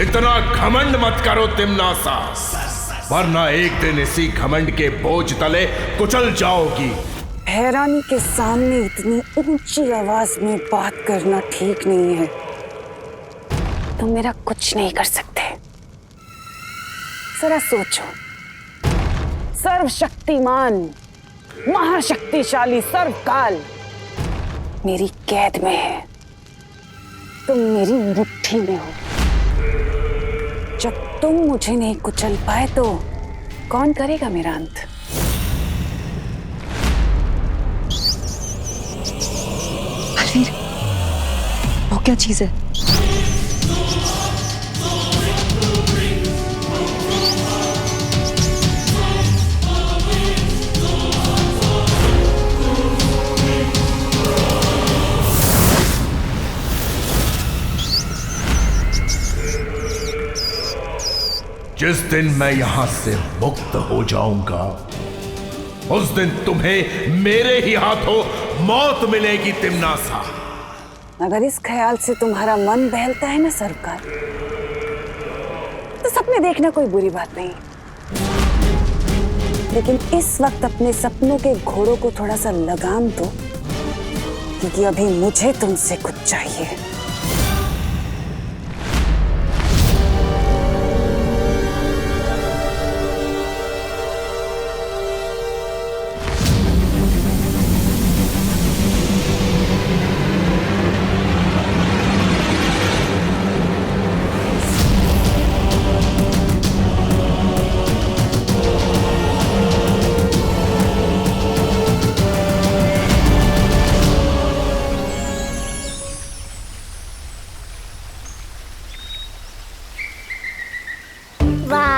इतना घमंड मत करो तिम्नासा, वरना एक दिन इसी घमंड के बोझ तले कुचल जाओगी। हैरानी के सामने इतनी ऊंची आवाज में बात करना ठीक नहीं है। तुम मेरा कुछ नहीं कर सकते। जरा सोचो, सर्वशक्तिमान महाशक्तिशाली सर्वकाल मेरी कैद में है, तुम मेरी मुट्ठी में हो। जब तुम मुझे नहीं कुचल पाए तो कौन करेगा मेरा अंत? बलवीर, वो क्या चीज है? जिस दिन मैं यहां से मुक्त हो जाऊंगा, उस दिन तुम्हें मेरे ही हाथों मौत मिलेगी तिम्नासा। अगर इस ख्याल से तुम्हारा मन बहलता है ना सरकार, तो सपने देखना कोई बुरी बात नहीं, लेकिन इस वक्त अपने सपनों के घोड़ों को थोड़ा सा लगाम दो, क्योंकि अभी मुझे तुमसे कुछ चाहिए।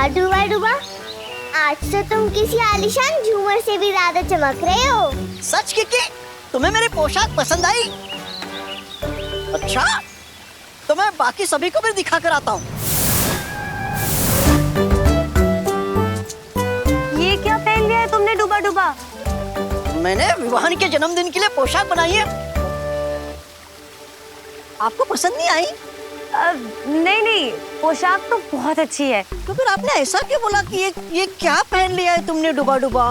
डूबा डूबा, आज तो तुम किसी आलीशान झूमर से भी ज्यादा चमक रहे हो। सच किकी, तुम्हें मेरी पोशाक पसंद आई? अच्छा, तो मैं बाकी सभी को भी दिखा कर आता हूँ। ये क्या पहन लिया है तुमने डूबा डूबा? मैंने विवाहन के जन्मदिन के लिए पोशाक बनाई है। आपको पसंद नहीं आई? नहीं नहीं, पोशाक तो बहुत अच्छी है। तो फिर आपने ऐसा क्यों बोला कि ये क्या पहन लिया है तुमने डूबा डूबा?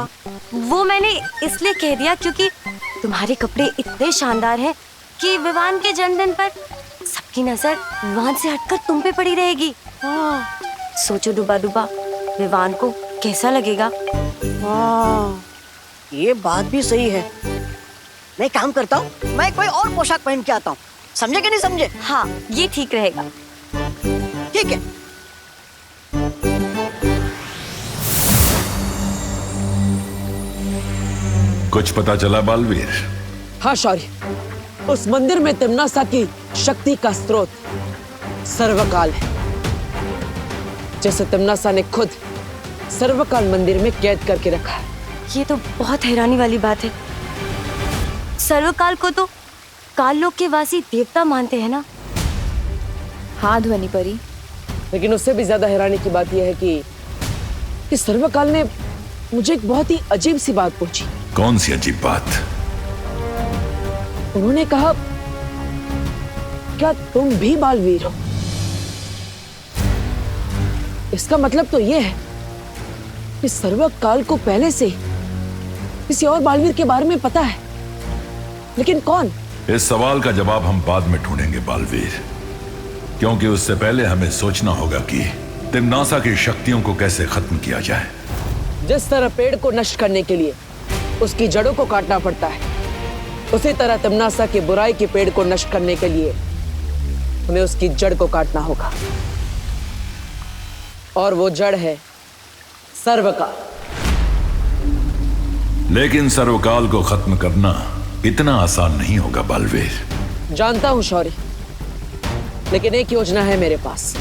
वो मैंने इसलिए कह दिया क्योंकि तुम्हारे कपड़े इतने शानदार हैं कि विवान के जन्मदिन पर सबकी नजर विवान से हटकर तुम पे पड़ी रहेगी। सोचो डूबा डूबा, विवान को कैसा लगेगा? ये बात भी सही है। मैं काम करता हूँ, मैं कोई और पोशाक पहन के आता हूँ। समझे कि नहीं समझे? हाँ, ये ठीक रहेगा। ठीक है। कुछ पता चला बालवीर? हाँ शौर्य, उस मंदिर में तिम्नासा की शक्ति का स्रोत सर्वकाल है, जैसे तिम्नासा ने खुद सर्वकाल मंदिर में कैद करके रखा है। ये तो बहुत हैरानी वाली बात है। सर्वकाल को तो काल लोक के वासी देवता मानते हैं ना? हाँ ध्वनि परी, लेकिन उससे भी ज्यादा हैरानी की बात यह है कि सर्वकाल ने मुझे एक बहुत ही अजीब सी बात पूछी। कौन सी अजीब बात? उन्होंने कहा, क्या तुम भी बालवीर हो? इसका मतलब तो यह है कि सर्वकाल को पहले से किसी और बालवीर के बारे में पता है, लेकिन कौन? इस सवाल का जवाब हम बाद में ढूंढेंगे बालवीर, क्योंकि उससे पहले हमें सोचना होगा कि तिम्नासा की शक्तियों को कैसे खत्म किया जाए। जिस तरह पेड़ को नष्ट करने के लिए उसकी जड़ों को काटना पड़ता है, उसी तरह तिम्नासा की बुराई के पेड़ को नष्ट करने के लिए हमें उसकी जड़ को काटना होगा, और वो जड़ है सर्वकाल। लेकिन सर्वकाल को खत्म करना इतना आसान नहीं होगा बालवीर। जानता हूं शौर्य, लेकिन एक योजना है मेरे पास।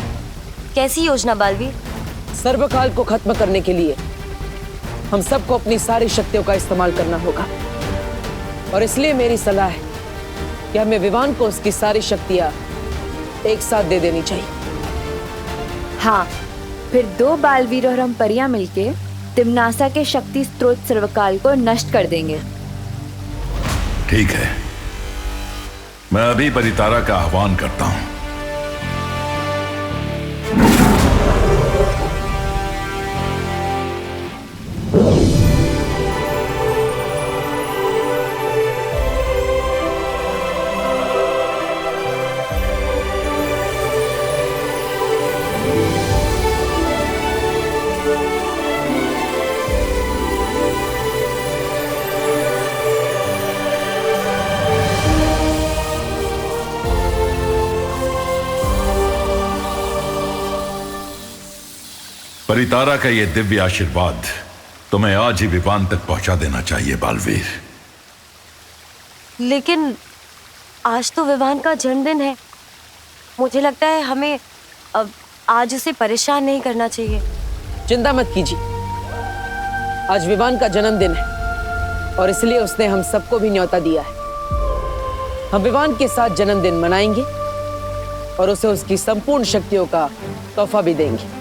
कैसी योजना बालवीर? सर्वकाल को खत्म करने के लिए हम सबको अपनी सारी शक्तियों का इस्तेमाल करना होगा, और इसलिए मेरी सलाह है कि हमें विवान को उसकी सारी शक्तियां एक साथ दे देनी चाहिए। हाँ, फिर दो बालवीर और हम परियां मिलके तिम्नासा के शक्ति स्रोत सर्वकाल को नष्ट कर देंगे। ठीक है, मैं अभी परितारा का आह्वान करता हूं। परितारा का ये दिव्य आशीर्वाद तुम्हें आज ही विवान तक पहुंचा देना चाहिए बालवीर। लेकिन आज तो विवान का जन्मदिन है। मुझे लगता है हमें अब आज उसे परेशान नहीं करना चाहिए। चिंता मत कीजिए, आज विवान का जन्मदिन है और इसलिए उसने हम सबको भी न्योता दिया है। हम विवान के साथ जन्मदिन मनाएंगे और उसे उसकी संपूर्ण शक्तियों का तोहफा भी देंगे।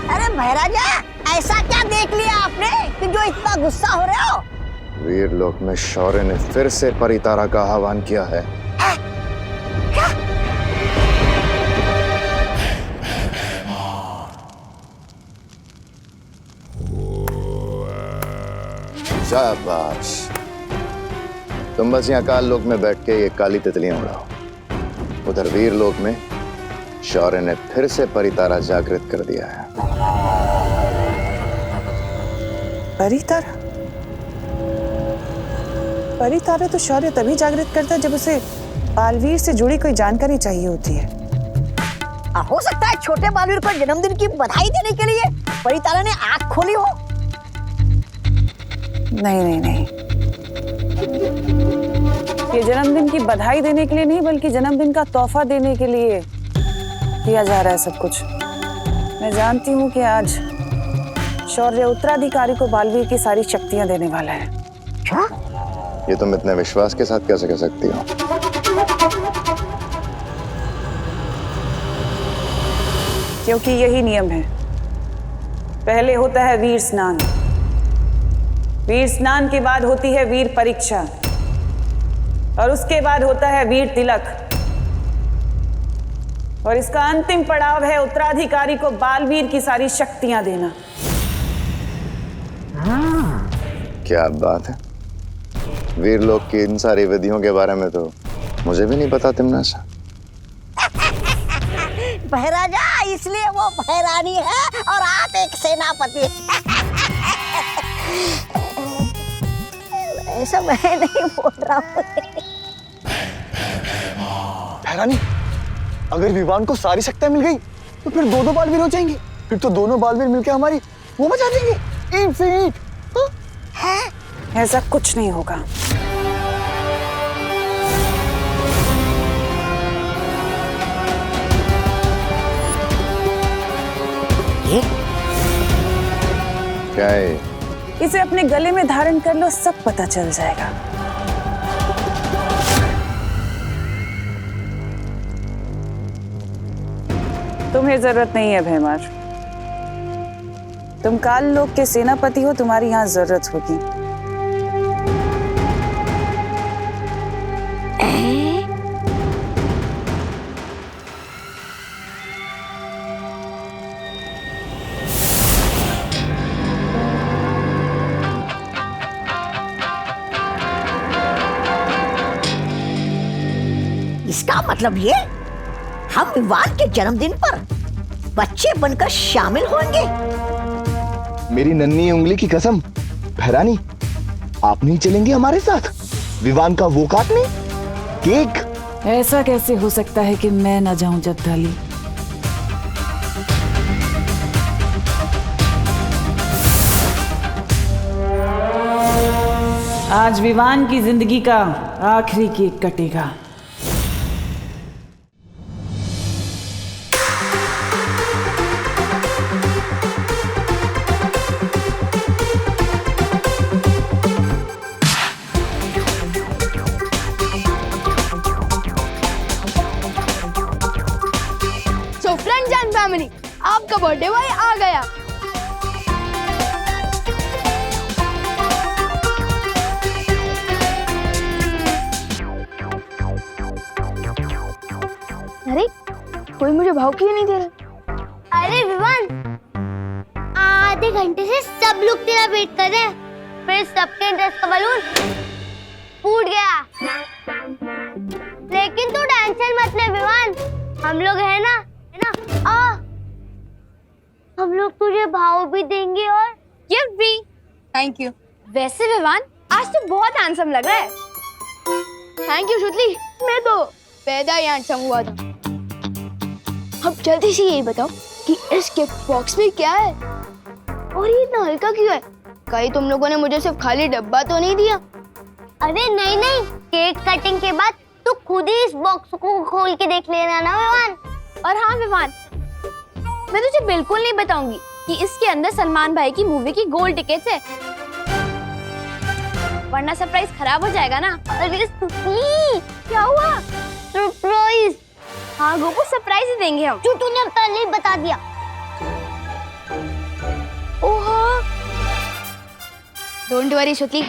अरे महाराजा, ऐसा क्या देख लिया आपने कि जो इतना गुस्सा हो रहे हो? वीरलोक में शौर्य ने फिर से परितारा का आह्वान किया है। क्या? शाबाश, तुम बस यहाँ काल लोक में बैठ के ये काली तितलियां उड़ाओ। उधर वीरलोक में शौर्य ने फिर से परितारा जागृत कर दिया है। परितारा? परितारा तो शौर्य तभी जागृत करता है जब उसे बालवीर से जुड़ी कोई जानकारी चाहिए होती है। हो सकता है छोटे बालवीर को जन्मदिन की बधाई देने के लिए परितारा ने आंख खोली हो। नहीं नहीं नहीं, ये जन्मदिन की बधाई देने के लिए नहीं बल्कि जन्मदिन का तोहफा देने के लिए किया जा रहा है सब कुछ। मैं जानती हूँ कि आज शौर्य उत्तराधिकारी को बालवीर की सारी शक्तियां देने वाला है। क्या? ये तुम इतने विश्वास के साथ कैसे कह सकती हो? क्योंकि यही नियम है। पहले होता है वीर स्नान, वीर स्नान के बाद होती है वीर परीक्षा और उसके बाद होता है वीर तिलक और इसका अंतिम पड़ाव है उत्तराधिकारी को बालवीर की सारी शक्तियां देना। क्या बात है, वीरलोक की इन सारी विधियों के बारे में तो मुझे भी नहीं पता तिमनासा। महाराजा, इसलिए वो भैरानी है और आप एक सेनापति। ऐसा मैं नहीं बोल रहा हूँ। भैरानी, अगर विवान को सारी शक्तियां मिल गई तो फिर दो बालवीर हो जाएंगे। फिर तो दोनों बालवीर मिलकर हमारी वो बचा देंगे। ईंट से ईंट। ऐसा कुछ नहीं होगा। ये क्या है? इसे अपने गले में धारण कर लो, सब पता चल जाएगा। तुम्हें जरूरत नहीं है भैमार, तुम काल लोक के सेनापति हो, तुम्हारी यहां जरूरत होगी। इसका मतलब ये हम विवान के जन्मदिन पर बच्चे बनकर शामिल होंगे। मेरी नन्ही उंगली की कसम, भैरानी, आप नहीं चलेंगे हमारे साथ विवान का वो काटने केक? ऐसा कैसे हो सकता है कि मैं ना जाऊं जगदाली? आज विवान की जिंदगी का आखिरी केक कटेगा। फैमिली, आपका बर्थडे बॉय आ गया। अरे कोई मुझे भाव क्यों नहीं दे रहा? अरे विवान, आधे घंटे से सब लोग तेरा वेट कर रहे हैं, फिर सबके इंटरेस्ट का बलून फूट गया। लेकिन तू टेंशन मत ले विवान, हम लोग है ना आ हम लोग तुझे भाव भी देंगे और गिफ्ट भी। Thank you. वैसे विवान आज तो बहुत हैंडसम लग रहा है। थैंक यू शुतली, मैं तो पैदा ही हैंडसम हुआ था। अब जल्दी से यही बताओ कि इस गिफ्ट बॉक्स में क्या है और ये इतना हल्का क्यों है? कहीं तुम लोगों ने मुझे सिर्फ खाली डब्बा तो नहीं दिया? अरे नहीं नहीं, केक कटिंग के बाद तू खुद ही इस बॉक्स को खोल के देख लेना ना विवान। और हाँ विवान, मैं तुझे बिल्कुल नहीं बताऊंगी कि इसके अंदर सलमान भाई की मूवी की गोल्ड टिकट्स है, वरना सरप्राइज खराब हो जाएगा ना। अरे सुखी, क्या हुआ? सरप्राइज। हाँ गोपू, सरप्राइज ही देंगे हम। जो तूने अब पहले ही बता दिया। ओहो, डोंट वरी शुक्ली,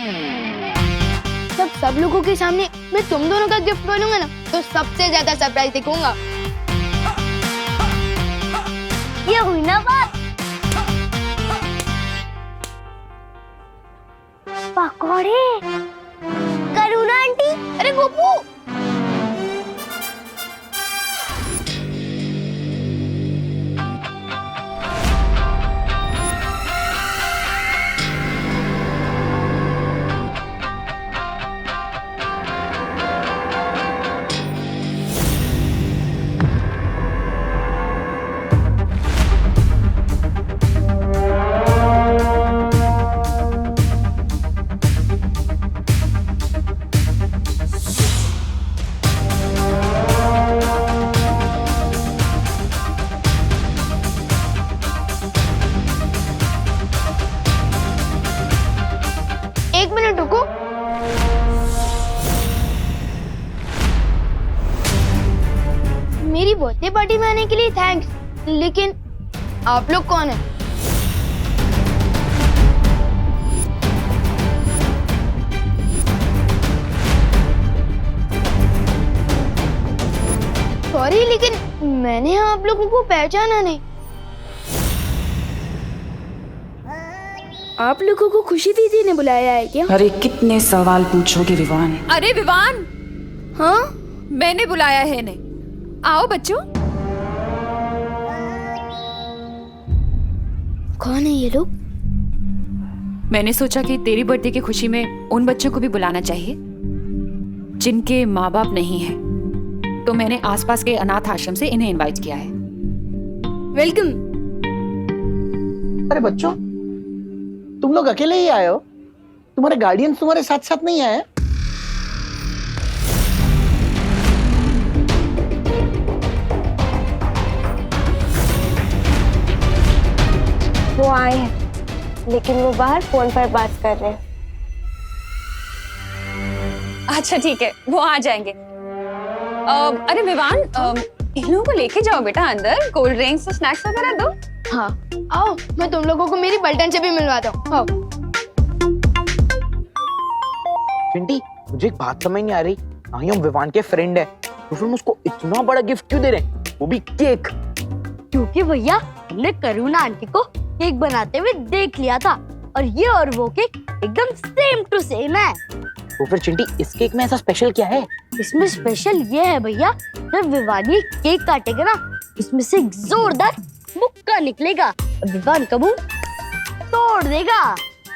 जब सब लोगों के सामने मैं तुम दोनों का गिफ्ट बनूंगा ना तो सबसे ज्यादा सरप्राइज दिखाऊंगा। ये हुई ना बात। पकौड़े करुणा आंटी। अरे गोपू, एक मिनट रुको। मेरी बर्थडे पार्टी में आने के लिए थैंक्स, लेकिन आप लोग कौन हैं? सॉरी, लेकिन मैंने आप लोगों को पहचाना नहीं। आप लोगों को खुशी दीदी ने बुलाया है क्या? अरे कितने सवाल पूछोगे विवान। अरे विवान, हाँ, मैंने बुलाया है इन्हें। आओ बच्चों। कौन है ये लोग? मैंने सोचा कि तेरी बर्थडे की खुशी में उन बच्चों को भी बुलाना चाहिए जिनके माँ बाप नहीं हैं। तो मैंने आसपास के अनाथ आश्रम से इन्हें इनवाइट किया है। वेलकम। अरे बच्चों, तुम लोग अकेले ही आए हो? तुम्हारे गार्डियंस तुम्हारे साथ साथ नहीं आए? वो आए हैं, लेकिन वो बाहर फोन पर बात कर रहे हैं। अच्छा ठीक है, वो आ जाएंगे। अरे विवान, इन लोगों को लेके जाओ बेटा अंदर, कोल्ड ड्रिंक्स और स्नैक्स वगैरह दो। हाँ आओ, मैं तुम लोगों को मेरी पलटन से भी मिलवाता हूँ। आओ। चिंटी, मुझे एक बात समझ नहीं आ रही। हाँ, हम विवान के फ्रेंड है, तो फिर हम उसको इतना बड़ा गिफ्ट क्यों दे रहे हैं, वो भी केक? क्योंकि भैया हमने करुणा आंटी को केक बनाते हुए देख लिया था और ये और वो केक एकदम सेम टू सेम है। तो फिर चिंटी, इस केक में ऐसा स्पेशल क्या है? इसमें स्पेशल ये है भैया, जब विवान ये केक काटेगा ना, इसमें से एक जोरदार मुक्का निकलेगा और विवान का मुंह तोड़ देगा।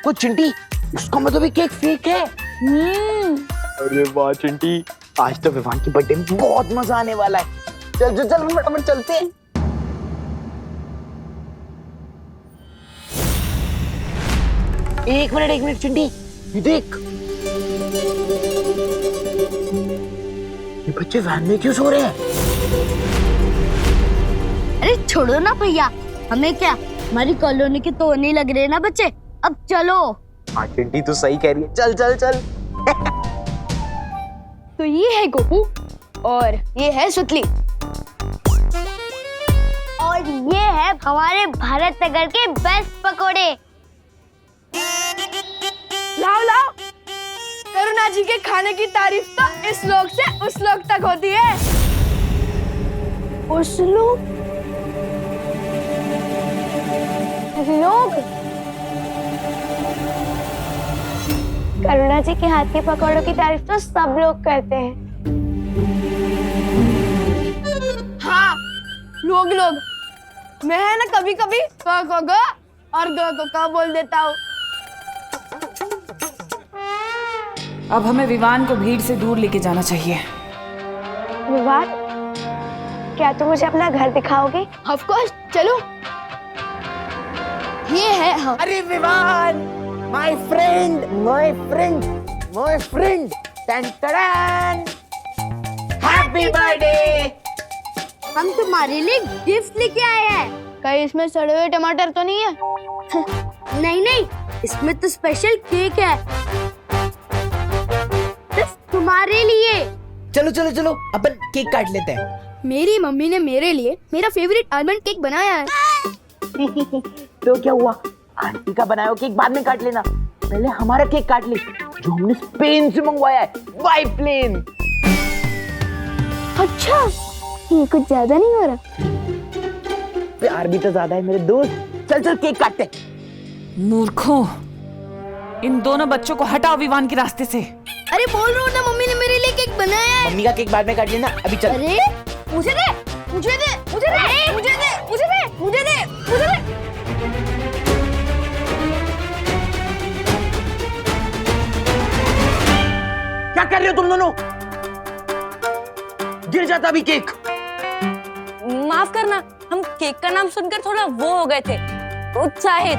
वो चिंटी, उसका मतलब ये केक फेक है? अरे वाह चिंटी, आज तो विवान की बर्थडे में बहुत मजा आने वाला है। चल चल चल, फटाफट चलते हैं। एक मिनट चिंटी, ये देख, ये बच्चे वैन में क्यों सो रहे हैं? अरे छोड़ो ना भैया, हमें क्या, हमारी कॉलोनी के तो नहीं लग रहे ना बच्चे। अब चलो। हाँ चिंटी, तू सही कह रही है, चल चल चल। तो ये है गोपू और ये है सुतली और ये है हमारे भारत नगर के बेस्ट पकोड़े। लाओ लाओ, करुणा जी के खाने की तारीफ तो इस लोग से उस लोग तक होती है। उस लोग करुणा जी के हाथ के पकौड़ों की तारीफ तो सब लोग करते हैं। हाँ, लोग। मैं है ना कभी कभी ग और ग बोल देता हूँ। अब हमें विवान को भीड़ से दूर लेके जाना चाहिए। विवान, क्या तुम मुझे अपना घर दिखाओगे? ऑफ कोर्स, चलो। ये है हम। अरे Vivaan, my friend, my friend, my friend, टन हैप्पी बर्थडे। हम तुम्हारे लिए गिफ्ट लेके आए हैं। कहीं इसमें सड़े हुए टमाटर तो नहीं है? नहीं नहीं, इसमें तो स्पेशल केक है सिर्फ तुम्हारे लिए। चलो चलो चलो, अपन केक काट लेते हैं। मेरी मम्मी ने मेरे लिए मेरा फेवरेट आलमंड केक बनाया है। तो क्या हुआ, आंटी का बनाया हुआ केक बाद में काट लेना, पहले हमारा केक काट ले जो हमने स्पेन से मंगवाया है बाय प्लेन। अच्छा, ये कुछ ज्यादा नहीं हो रहा? प्यार भी तो ज्यादा है मेरे दोस्त। चल चल केक काटते। मूर्खों, इन दोनों बच्चों को हटाओ विवान के रास्ते से। अरे बोल रहा हूँ ना, मम्मी ने मेरे लिए केक बनाया है। मम्मी का केक बाद में काट लेना, अभी चल। अरे मुझे दे, मुझे दे, मुझे दे, मुझे दे, मुझे दे, मुझे दे, मुझे दे। क्या कर रहे हो तुम दोनों? गिर जाता अभी केक। माफ करना, हम केक का नाम सुनकर थोड़ा वो हो गए थे, उत्साहित।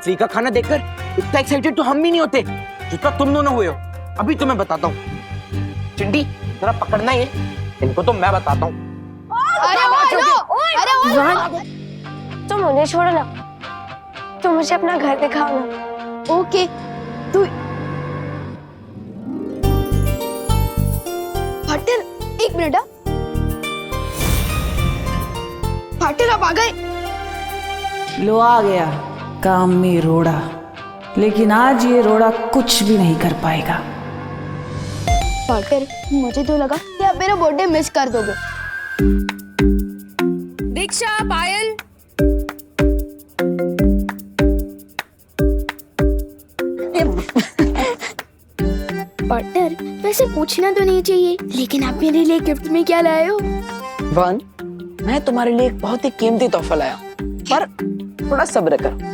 फ्री का खाना देखकर इतना एक्साइटेड तो हम भी नहीं होते जितना तुम दोनों हुए हो। अभी तुम्हें बताता हूँ। चिंटी, जरा पकड़ना ये, इनको तो मैं बताता हूँ। तुम मुझे छोड़ो ना, तुम मुझे अपना घर दिखाओ ना। ओके, तू फाटिल, एक मिनट। फाटिल, आप आ गए। लो आ गया काम में रोड़ा, लेकिन आज ये रोड़ा कुछ भी नहीं कर पाएगा। फाटिल, मुझे तो लगा कि आप मेरा बर्थडे मिस कर दोगे। दीक्षा, पायल, पार्टनर, वैसे पूछना तो नहीं चाहिए, लेकिन आप मेरे लिए गिफ्ट में क्या लाए हो? वन, मैं तुम्हारे लिए एक बहुत ही कीमती तोहफा लाया, पर थोड़ा सब्र करो।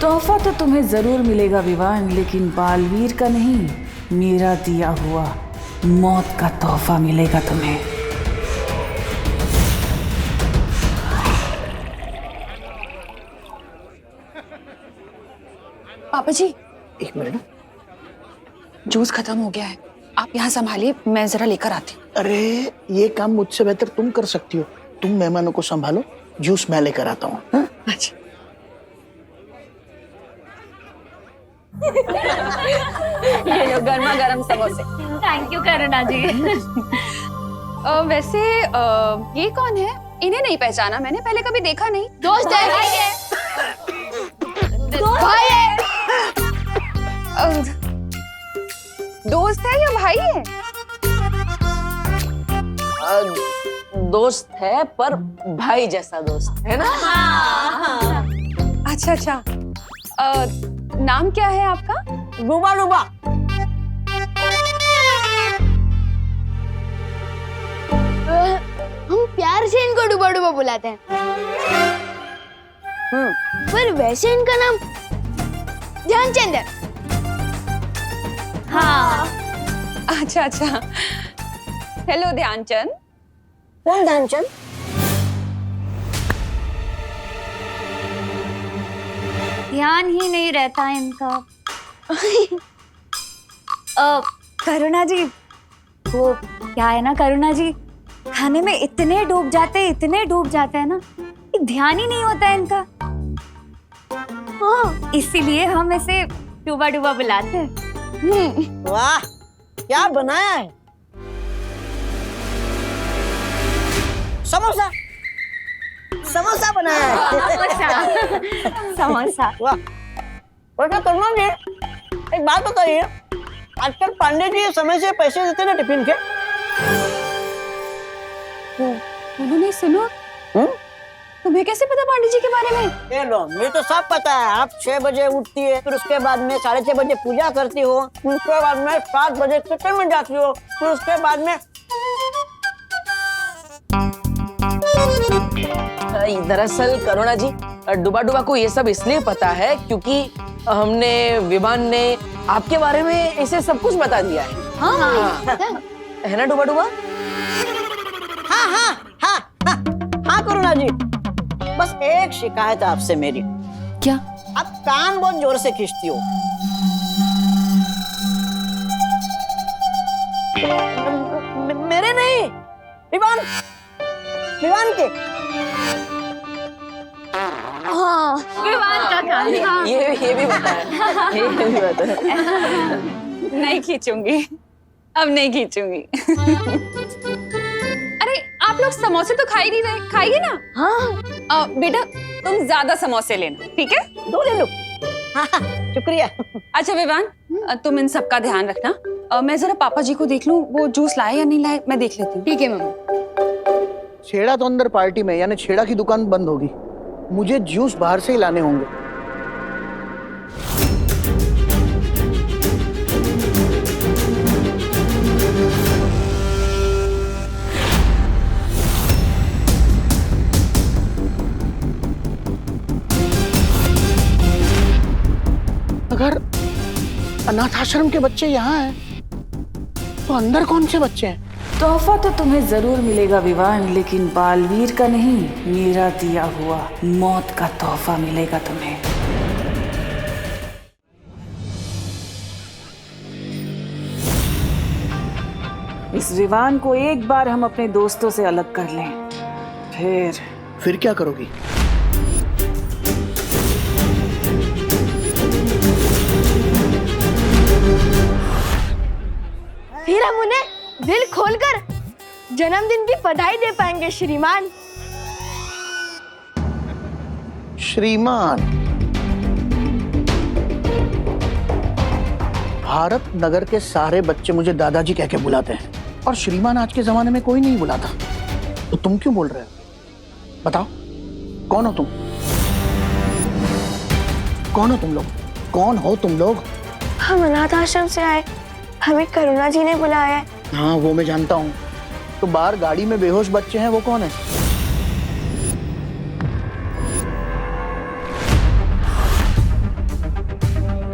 तोहफा तो तुम्हें जरूर मिलेगा विवान, लेकिन बालवीर का नहीं, मेरा दिया हुआ मौत का तोहफा मिलेगा तुम्हें। पापा जी, एक मिनट। जूस खत्म हो गया है, आप यहाँ संभालिए, मैं जरा लेकर आती हूँ। अरे ये काम मुझसे बेहतर तुम कर सकती हो। तुम मेहमानों को संभालो, जूस मैं लेकर आता हूँ। अच्छा। ये लो गर्मा गर्म समोसे। थैंक यू करुणा जी। वैसे ये कौन है? इन्हें नहीं पहचाना मैंने, पहले कभी देखा नहीं। दोस्त है, भाई है, भाई है। दोस्त है या भाई है? दोस्त है, पर भाई जैसा दोस्त है ना। अच्छा अच्छा। नाम क्या है आपका? रूबा रूबा। हम प्यार से इनको डुबा डुबा बुलाते हैं। पर वैसे इनका नाम ध्यानचंद है। हाँ। अच्छा अच्छा। हेलो ध्यानचंद। कौन ध्यानचंद? ध्यान ही नहीं रहता इनका। करुणा जी, वो क्या है ना करुणा जी, खाने में इतने डूब जाते हैं ना कि ध्यान ही नहीं होता इनका। हाँ, इसीलिए हम इसे डूबा डूबा बुलाते हैं। वाह, क्या बनाया है? समोसा, समोसा बनाया है। समोसा। वाह। वैसे करुणा जी, एक बात बताइए, आजकल पांडे जी समय से पैसे देते ना टिफिन के? उन्होंने सुनो। तुम्हें कैसे पता पांडे जी के बारे में? ये लो, मुझे तो सब पता है। आप 6 बजे उठती है, फिर उसके बाद में 6:30 बजे पूजा करती हो, उसके बाद में 7 बजे किचन में जाती हो, फिर उसके बाद में दरअसल करुणा जी, डुबा डुबा को ये सब इसलिए पता है क्योंकि हमने विवान ने आपके बारे में इसे सब कुछ बता दिया है। है ना डुबा डुबा? हाँ हाँ हाँ हाँ हाँ करुणा जी, बस एक शिकायत है आपसे मेरी। क्या? आप कान बहुत जोर से खींचती हो। मेरे नहीं, विवान के। हाँ विवान का कान। ये भी बताया, ये भी बताया। नहीं खींचूंगी, अब नहीं खींचूंगी। अरे आप लोग समोसे तो खा ही नहीं रहे, खाइए ना। हाँ बेटा तुम ज्यादा समोसे लेना, ठीक है? 2 ले लो। हाँ शुक्रिया। अच्छा विवान, तुम इन सब का ध्यान रखना। मैं जरा पापा जी को देख लूं, वो जूस लाए या नहीं लाए, मैं देख लेती हूँ। ठीक है मम्मी। छेड़ा तो अंदर पार्टी में, यानी छेड़ा की दुकान बंद होगी। मुझे जूस बाहर से ही लाने होंगे। अगर अनाथ आश्रम के बच्चे यहाँ हैं, तो अंदर कौन से बच्चे हैं? तोहफा तो तुम्हें जरूर मिलेगा विवान, लेकिन बालवीर का नहीं, मेरा दिया हुआ मौत का तोहफा मिलेगा तुम्हें। इस विवान को एक बार हम अपने दोस्तों से अलग कर लें, फिर क्या करोगी? फिर हम उन्हें दिल खोलकर जन्मदिन की बधाई दे पाएंगे श्रीमान। श्रीमान, भारत नगर के सारे बच्चे मुझे दादाजी कह के बुलाते हैं, और श्रीमान आज के जमाने में कोई नहीं बुलाता। तो तुम क्यों बोल रहे हो? बताओ, कौन हो तुम? कौन हो तुम लोग? कौन हो तुम लोग? हम अनाथ आश्रम से आए, हमें करुणा जी ने बुलाया है। हाँ वो मैं जानता हूँ। तो बाहर गाड़ी में बेहोश बच्चे हैं, वो कौन है?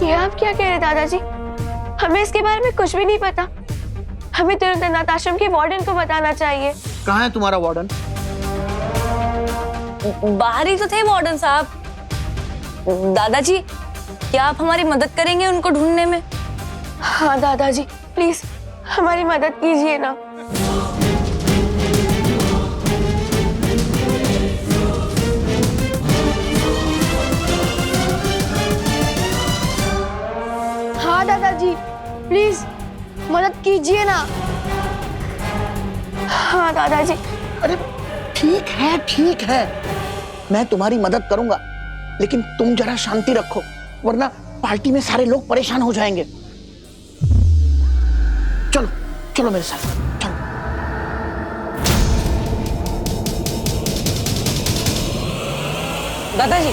ये आप क्या कह रहे दादाजी? हमें इसके बारे में कुछ भी नहीं पता। हमें तुरंत अनाथ आश्रम के वार्डन को बताना चाहिए। कहाँ है तुम्हारा वार्डन? बाहर ही तो थे वार्डन साहब। दादाजी, क्या आप हमारी मदद करेंगे उनको ढूंढने में? हाँ दादाजी, प्लीज हमारी मदद कीजिए ना। हाँ दादाजी, प्लीज मदद कीजिए ना। हाँ दादाजी। अरे ठीक है, मैं तुम्हारी मदद करूंगा, लेकिन तुम जरा शांति रखो, वरना पार्टी में सारे लोग परेशान हो जाएंगे। चलो चलो मेरे साथ, चलो। दादाजी,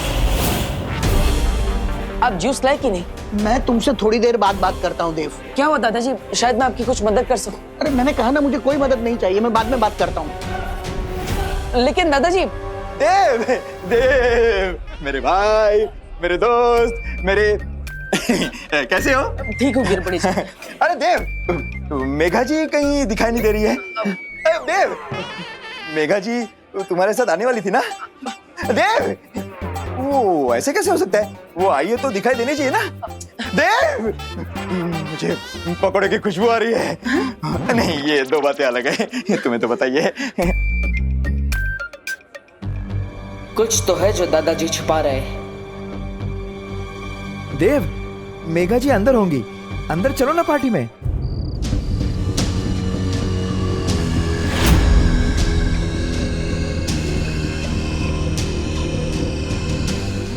आप जूस लाए कि नहीं? मैं तुमसे थोड़ी देर बाद बात करता हूँ देव। क्या हुआ दादाजी? शायद मैं आपकी कुछ मदद कर सकूं। अरे मैंने कहा ना, मुझे कोई मदद नहीं चाहिए, मैं बाद में बात करता हूँ। लेकिन दादाजी। देव, मेरे भाई, मेरे दोस्त, मेरे कैसे हो? ठीक हो गिरपड़ी। अरे देव, मेघा जी कहीं दिखाई नहीं दे रही है। देव, मेघा जी तुम्हारे साथ आने वाली थी ना? देव, वो ऐसे कैसे हो सकता है? वो आई है तो दिखाई देनी चाहिए ना? देव, मुझे पकौड़े की खुशबू आ रही है। नहीं, ये 2 बातें अलग है, तुम्हें तो बताइए। कुछ तो है जो दादाजी छुपा रहे हैं। देव, मेघा जी अंदर होंगी, अंदर चलो ना पार्टी में।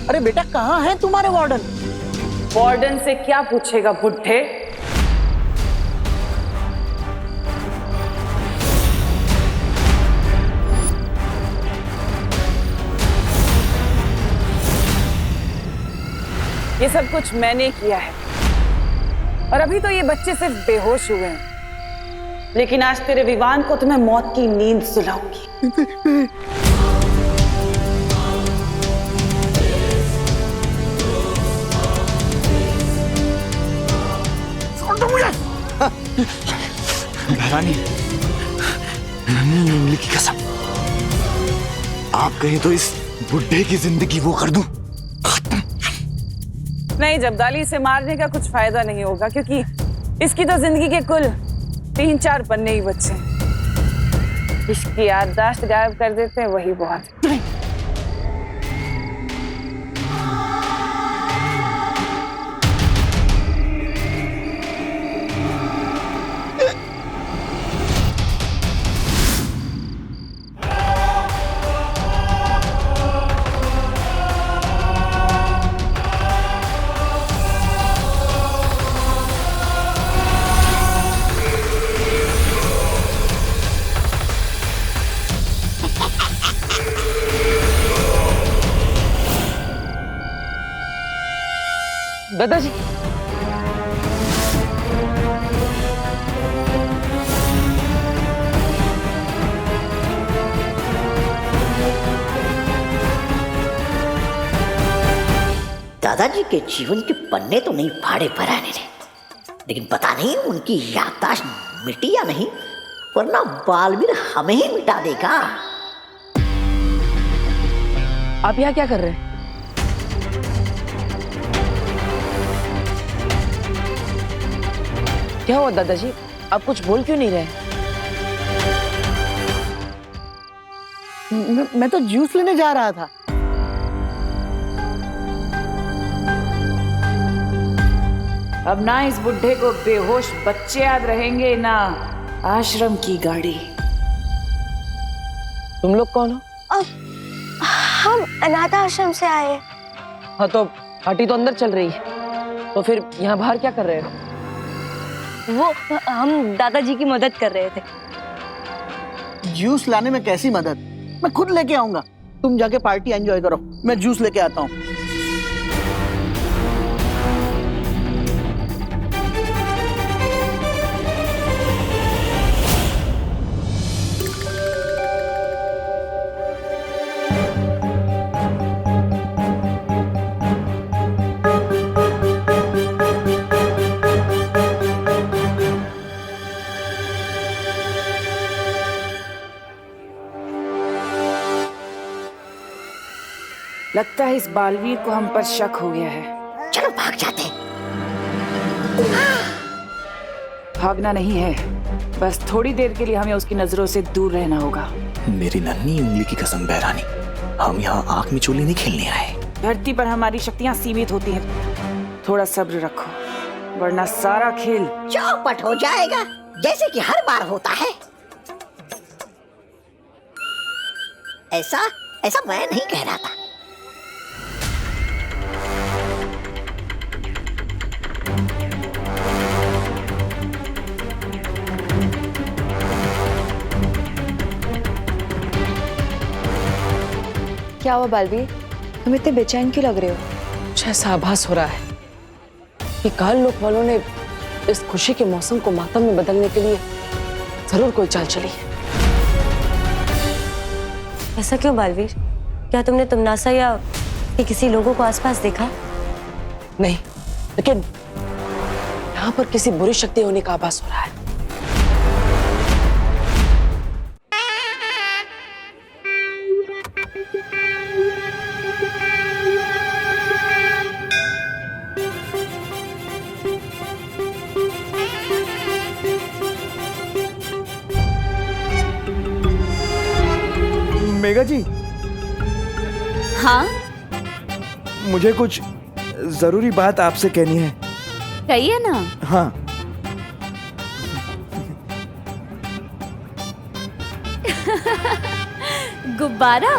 अरे बेटा, कहाँ है तुम्हारे वार्डन? वार्डन से क्या पूछेगा बुड्ढे? ये सब कुछ मैंने किया है, और अभी तो ये बच्चे सिर्फ बेहोश हुए हैं, लेकिन आज तेरे विवान को तुम्हें मौत की नींद सुलाऊंगी। भैरानी, नन्ही उंगली की कसम, आप कहें तो इस बुढ़े की जिंदगी वो कर दूं। नहीं, जब्दाली, इसे मारने का कुछ फायदा नहीं होगा, क्योंकि इसकी तो जिंदगी के कुल 3-4 पन्ने ही बचे हैं। इसकी याददाश्त गायब कर देते हैं, वही बहुत। दादाजी, दादाजी के जीवन के पन्ने तो नहीं फाड़े भराने ने, लेकिन पता नहीं उनकी याददाश्त मिटी या नहीं, वरना बालवीर हमें ही मिटा देगा। आप यहाँ क्या कर रहे हैं? क्या हुआ दादाजी, आप कुछ बोल क्यों नहीं रहे? मैं तो जूस लेने जा रहा था। अब ना इस बुढ़े को बेहोश बच्चे याद रहेंगे, ना आश्रम की गाड़ी। तुम लोग कौन हो? हम अनाथ आश्रम से आए। हाँ, तो पार्टी तो अंदर चल रही है, तो फिर यहाँ बाहर क्या कर रहे हो? वो हम दादाजी की मदद कर रहे थे। जूस लाने में कैसी मदद? मैं खुद लेके आऊंगा। तुम जाके पार्टी एंजॉय करो, मैं जूस लेके आता हूँ। लगता है इस बालवीर को हम पर शक हो गया है। चलो भाग जाते हैं। भागना नहीं है, बस थोड़ी देर के लिए हमें उसकी नजरों से दूर रहना होगा। मेरी नन्ही उंगली की कसम बहरानी, हम यहाँ आंख मिचोली नहीं खेलने आए। धरती पर हमारी शक्तियाँ सीमित होती हैं, थोड़ा सब्र रखो, वरना सारा खेल चौपट हो जाएगा, जैसे कि हर बार होता है। ऐसा मैं नहीं कह रहा था। क्या हुआ बालवीर, तुम इतने बेचैन क्यों लग रहे हो? मुझे ऐसा आभास हो रहा है कि काल लोक वालों ने इस खुशी के मौसम को मातम में बदलने के लिए जरूर कोई चाल चली है। ऐसा क्यों बालवीर? क्या तुमने तुमनासा या किसी लोगों को आसपास देखा? नहीं, लेकिन यहाँ पर किसी बुरी शक्ति होने का आभास हो रहा है। मेघा जी, हाँ, मुझे कुछ जरूरी बात आपसे कहनी है। कहिए ना। हाँ, गुब्बारा?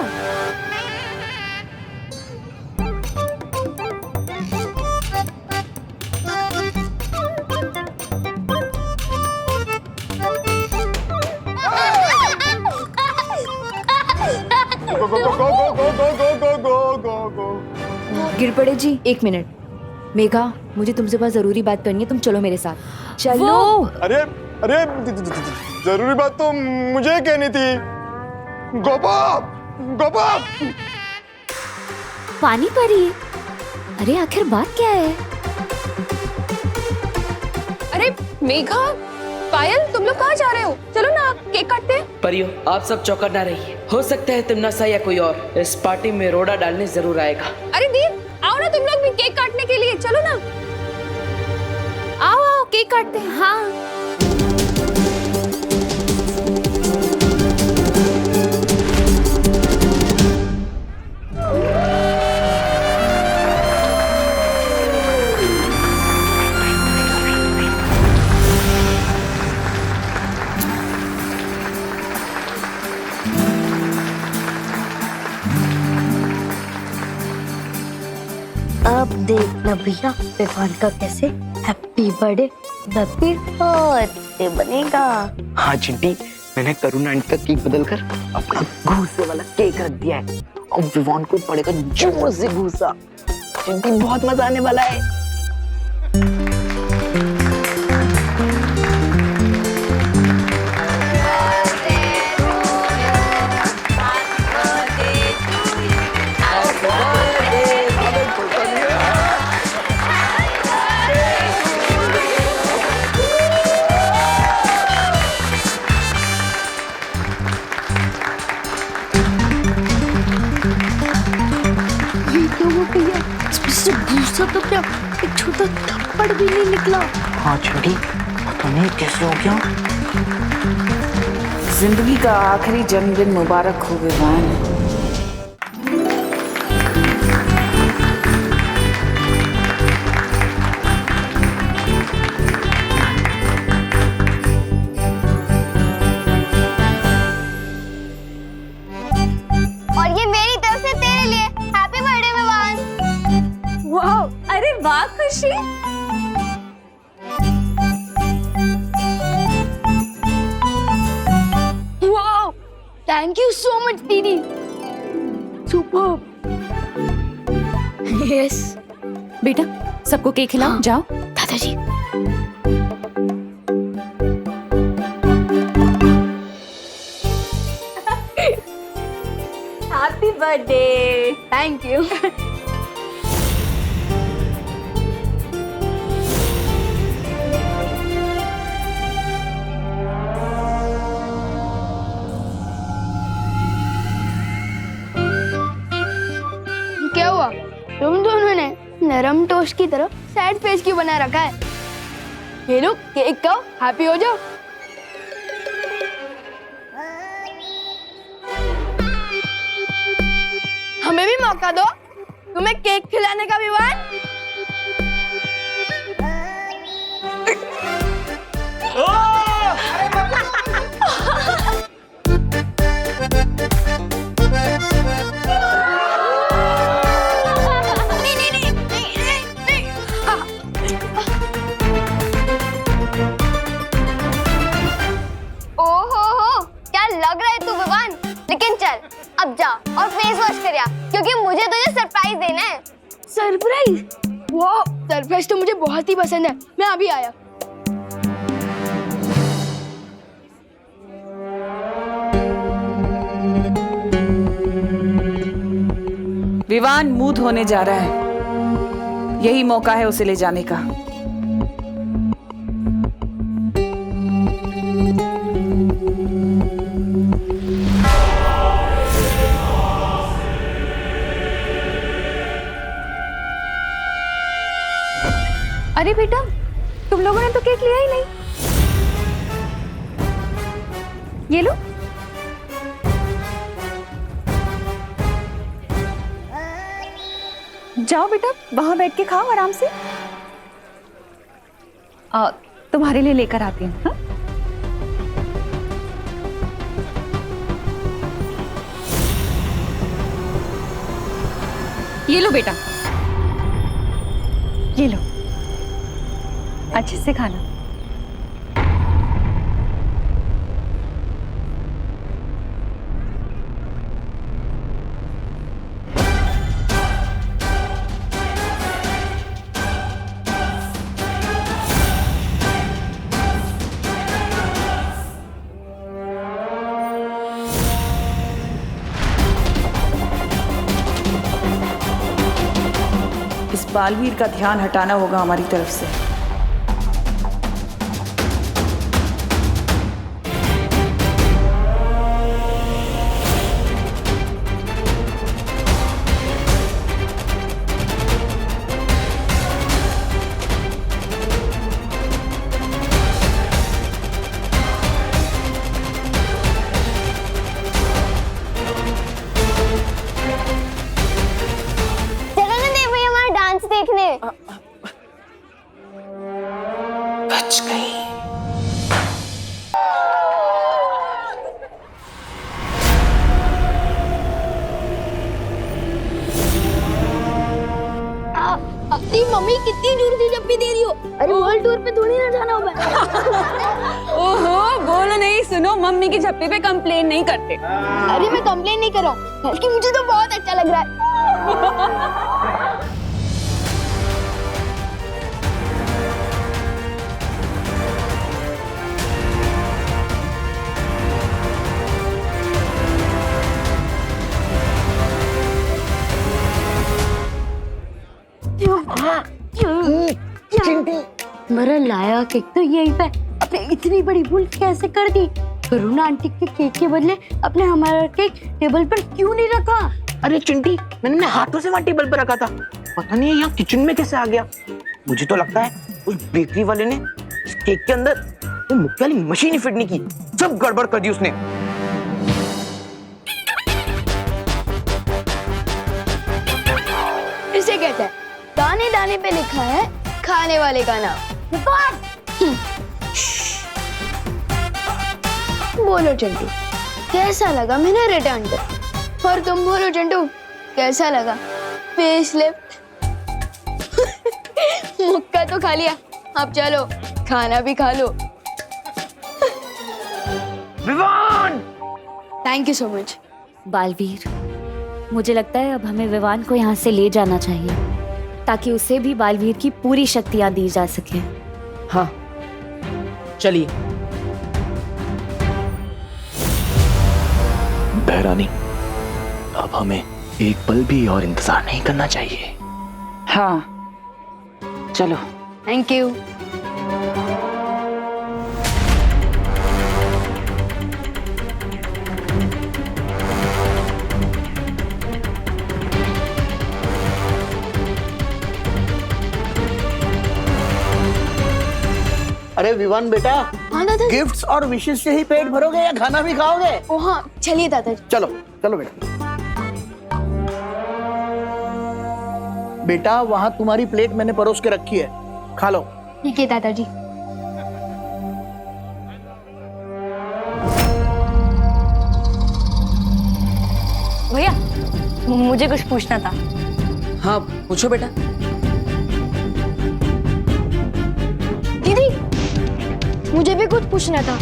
गिर पड़े जी, 1 मिनट। मेघा, मुझे तुमसे बहुत जरूरी बात करनी है, तुम चलो मेरे साथ। चलो। अरे अरे, जरूरी बात तो मुझे कहनी थी। गोपा पानी परी। अरे आखिर बात क्या है? अरे मेघा, पायल, तुम लोग कहाँ जा रहे हो? चलो ना, केक काटते हैं। परियो, आप सब चौकट ना रहिए। हो सकता है तिमनासा या कोई और इस पार्टी में रोड़ा डालने जरूर आएगा। अरे दीप, आओ ना तुम लोग भी केक काटने के लिए, चलो ना। आओ आओ, केक काटते हैं। हाँ। अब देखना भैया विवान का कैसे हैप्पी बर्थडे बनेगा। हाँ चिंटी, मैंने करुणा आंटी का केक बदलकर अपना घूसे वाला केक रख दिया है और विवान को पड़ेगा जोर से घूसा। चिंटी बहुत मजा आने वाला है। घूसा तो क्या, एक छोटा थप्पड़ भी नहीं निकला। हाँ चिंटी, पता नहीं कैसे हो गया। जिंदगी का आखिरी जन्मदिन मुबारक हो विवान। और ये मेरी तरफ से तेरे लिए हैप्पी बर्थडे विवान। वाह, अरे वाह खुशी। वाह, थैंक यू सो मच दीदी। सुपर। यस बेटा, सबको केक खिलाओ। जाओ दादाजी। Happy birthday. Thank you. क्या हुआ? तुम दोनों ने नरम टोस्ट की तरह सैड फेस क्यों बना रखा है? ये लो केक खाओ, हैप्पी हो जाओ। हमें भी मौका दो, तुम्हें केक खिलाने का विवान। लग रहा है तू विवान, लेकिन चल अब जा और फेस वॉश कर आ, क्योंकि मुझे तुझे सरप्राइज देना है। सरप्राइज? वाह, सरप्राइज तो मुझे बहुत ही पसंद है। मैं अभी आया। विवान मूड होने जा रहा है, यही मौका है उसे ले जाने का। अरे बेटा, तुम लोगों ने तो केक लिया ही नहीं। ये लो। जाओ बेटा, वहां बैठ के खाओ आराम से। तुम्हारे लिए लेकर आती हूँ। हाँ? ये लो बेटा, ये लो, अच्छे से खाना। इस बालवीर का ध्यान हटाना होगा हमारी तरफ से। मम्मी कितनी दूर से जप्पी दे रही हो? अरे वर्ल्ड टूर पे थोड़ी ना जाना होगा। ओहो, बोलो नहीं, सुनो, मम्मी की झप्पी पे कंप्लेन नहीं करते। अरे मैं कंप्लेन नहीं कर रहा हूँ, बल्कि मुझे तो बहुत अच्छा लग रहा है। मेरा लाया केक तो यही पे, अपने इतनी बड़ी भूल कैसे कर दी? करुणा आंटी के केक के बदले अपने हमारा केक टेबल पर क्यों नहीं रखा? अरे चिंटी, मैंने अपने हाथों से वहाँ टेबल पर रखा था, पता नहीं यहाँ किचन में कैसे आ गया। मुझे तो लगता है उस बेकरी वाले ने इस केक के अंदर वो मुक्के वाली मशीन ही फिट नहीं की, सब गड़बड़ कर दी उसने। इसे कहते हैं दाने दाने पे लिखा है खाने वाले का नाम। बोलो चिंटू, कैसा लगा मैंने रिटर्न कर? और तुम बोलो चिंटू, कैसा लगा फेसलिफ्ट? मुक्का तो खा लिया, अब चलो खाना भी खा लो। Vivaan! Thank you so much. Baalveer, मुझे लगता है अब हमें विवान को यहाँ से ले जाना चाहिए ताकि उसे भी बालवीर की पूरी शक्तियां दी जा सके। हाँ, चलिए। बहरानी, अब हमें एक पल भी और इंतजार नहीं करना चाहिए। हाँ, चलो। Thank you. अरे विवान बेटा, हाँ दादा। गिफ्ट्स और विशेष से ही पेट भरोगे या खाना भी खाओगे? ओ हाँ, चलिए दादाजी। चलो चलो बेटा। बेटा, वहां तुम्हारी प्लेट मैंने परोस के रखी है, खा लो। ठीक है दादाजी। भैया, मुझे कुछ पूछना था। हाँ, पूछो बेटा। दीदी, मुझे भी कुछ पूछना था।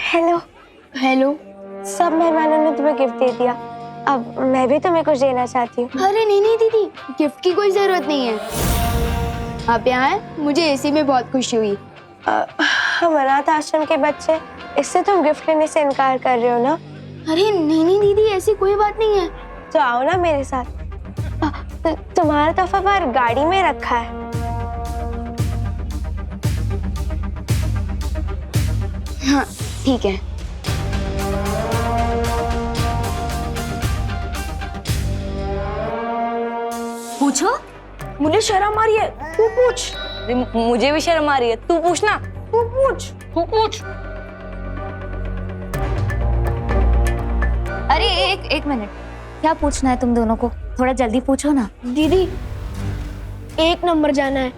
हेलो। हेलो। सब मेहमानों ने तुम्हें गिफ्ट दे दिया, अब मैं भी तुम्हें कुछ देना चाहती हूँ। अरे नहीं नहीं दीदी, गिफ्ट की कोई जरूरत नहीं है। आप यहाँ आए, मुझे इसी में बहुत खुशी हुई। हम अनाथ आश्रम के बच्चे, इससे तुम गिफ्ट लेने से इनकार कर रहे हो ना? अरे नहीं नहीं दीदी, ऐसी कोई बात नहीं है। तो आओ ना मेरे साथ, तुम्हारा तोहफा बाहर गाड़ी में रखा है। हाँ ठीक है। पूछो। मुझे शर्म आ रही है, तू पूछ। मुझे भी शर्म आ रही है, तू पूछना। तू पूछ। तू पूछ। अरे एक मिनट, क्या पूछना है तुम दोनों को? थोड़ा जल्दी पूछो ना। दीदी, 1 नंबर जाना है,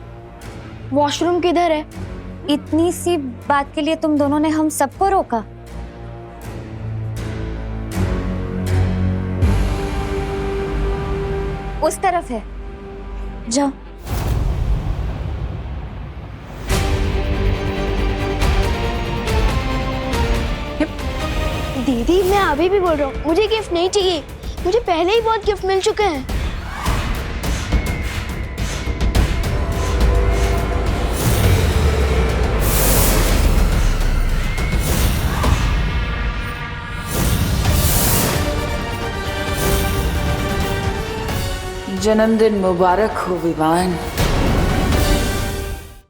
वॉशरूम किधर है? इतनी सी बात के लिए तुम दोनों ने हम सबको रोका? उस तरफ है, जाओ। दीदी, मैं अभी भी बोल रहा हूँ, मुझे गिफ्ट नहीं चाहिए, मुझे पहले ही बहुत गिफ्ट मिल चुके हैं। जन्मदिन मुबारक हो विवान।